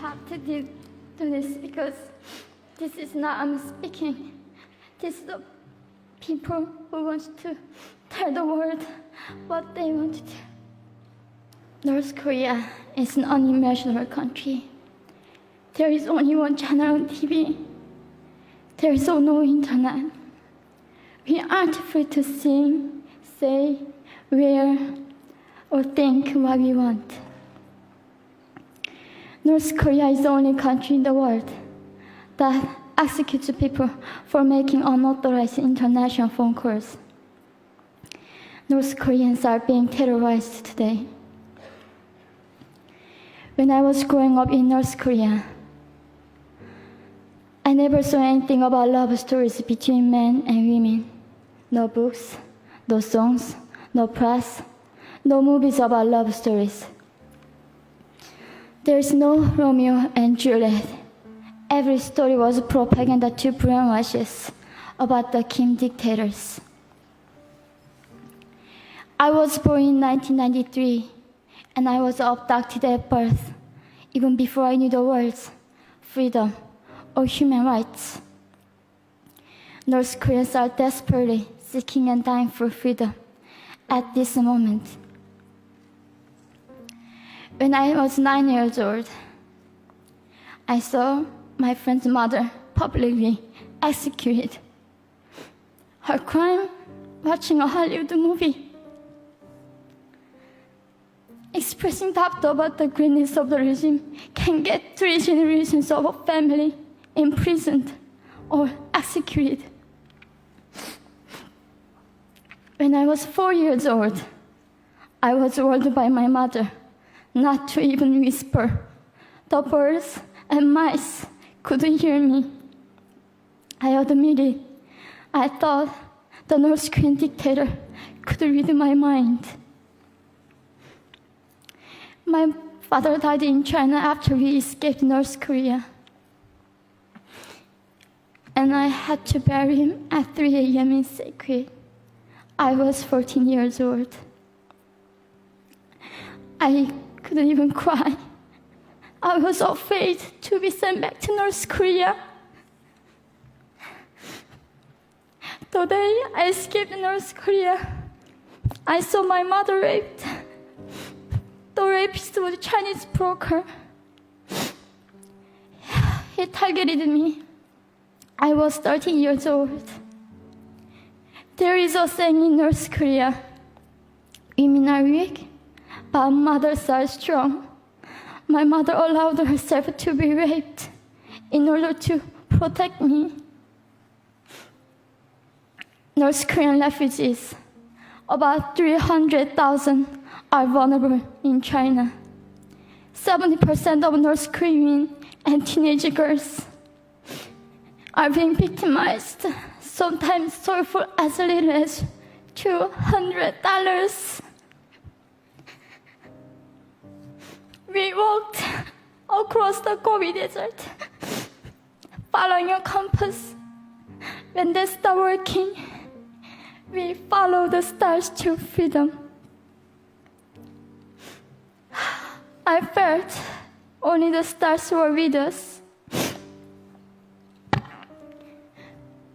have to do this because this is not I'm speaking. This is the people who want to tell the world what they want to do. North Korea is an unimaginable country. There is only one channel on TV. There is no internet. We aren't free to sing, say, wear, or think what we want. North Korea is the only country in the world that executes people for making unauthorized international phone calls. North Koreans are being terrorized today. When I was growing up in North Korea, I never saw anything about love stories between men and women. No books, no songs, no press, no movies about love stories. There's no Romeo and Juliet. Every story was propaganda to brainwash us about the Kim dictators. I was born in 1993, and I was abducted at birth, even before I knew the words freedom or human rights. North Koreans are desperately seeking and dying for freedom at this moment. When I was 9 years old, I saw my friend's mother publicly executed. Her crime, watching a Hollywood movie, expressing doubt about the greatness of the regime can get 3 generations of a family imprisoned or executed. When I was 4 years old, I was warned by my mother not to even whisper. The birds and mice couldn't hear me. I admitted I thought the North Korean dictator could read my mind. My father died in China after we escaped North Korea. And I had to bury him at 3 a.m. in secret. I was 14 years old. I couldn't even cry. I was afraid to be sent back to North Korea. The day I escaped North Korea, I saw my mother raped. The rapist was a Chinese broker. He targeted me. I was 13 years old. There is a saying in North Korea, women are weak, but mothers are strong. My mother allowed herself to be raped in order to protect me. North Korean refugees, about 300,000, are vulnerable in China. 70% of North Korean and teenage girls are being victimized, sometimes sold for as little as $200. We walked across the Gobi Desert, following a compass. When they stopped working, we followed the stars to freedom. I felt only the stars were with us.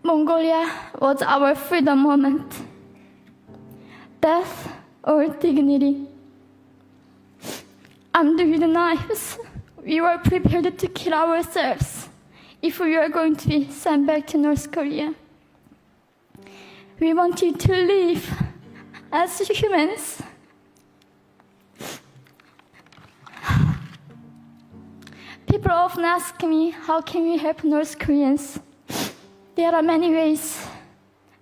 Mongolia was our freedom moment. Death or dignity. Armed with knives, we were prepared to kill ourselves if we were going to be sent back to North Korea. We wanted to live as humans. People often ask me, how can we help North Koreans? There are many ways,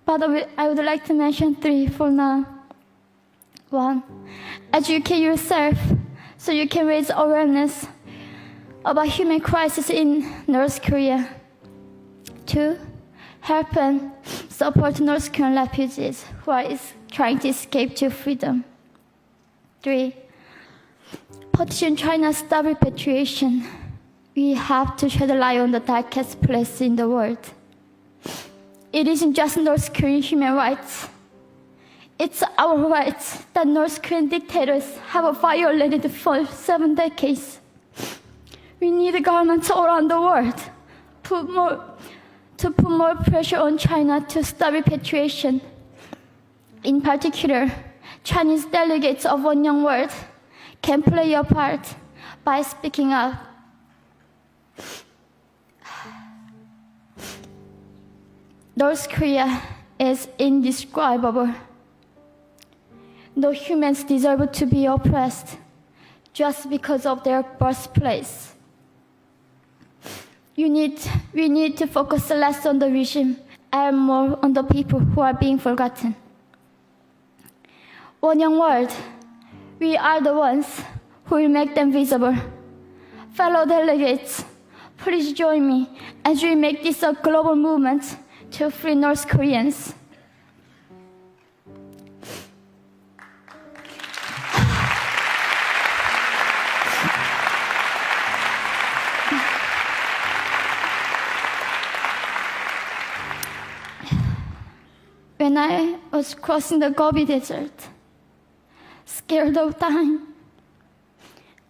but I would like to mention 3 for now. 1, educate yourself so you can raise awareness about human crisis in North Korea. 2, help and support North Korean refugees who are trying to escape to freedom. 3, petition China's stop repatriation. We have to shed a light on the darkest place in the world. It isn't just North Korean human rights. It's our rights that North Korean dictators have violated for 7 decades. We need governments all around the world to put more pressure on China to stop repatriation. In particular, Chinese delegates of One Young World can play a part by speaking up. North Korea is indescribable. No humans deserve to be oppressed just because of their birthplace. We need to focus less on the regime and more on the people who are being forgotten. One Young World, we are the ones who will make them visible. Fellow delegates, please join me as we make this a global movement to free North Koreans. When I was crossing the Gobi Desert, scared of dying,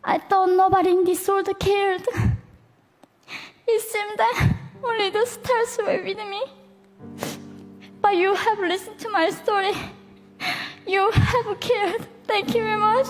I thought nobody in this world cared. It seemed that only the stars were with me. But you have listened to my story. You have cared. Thank you very much.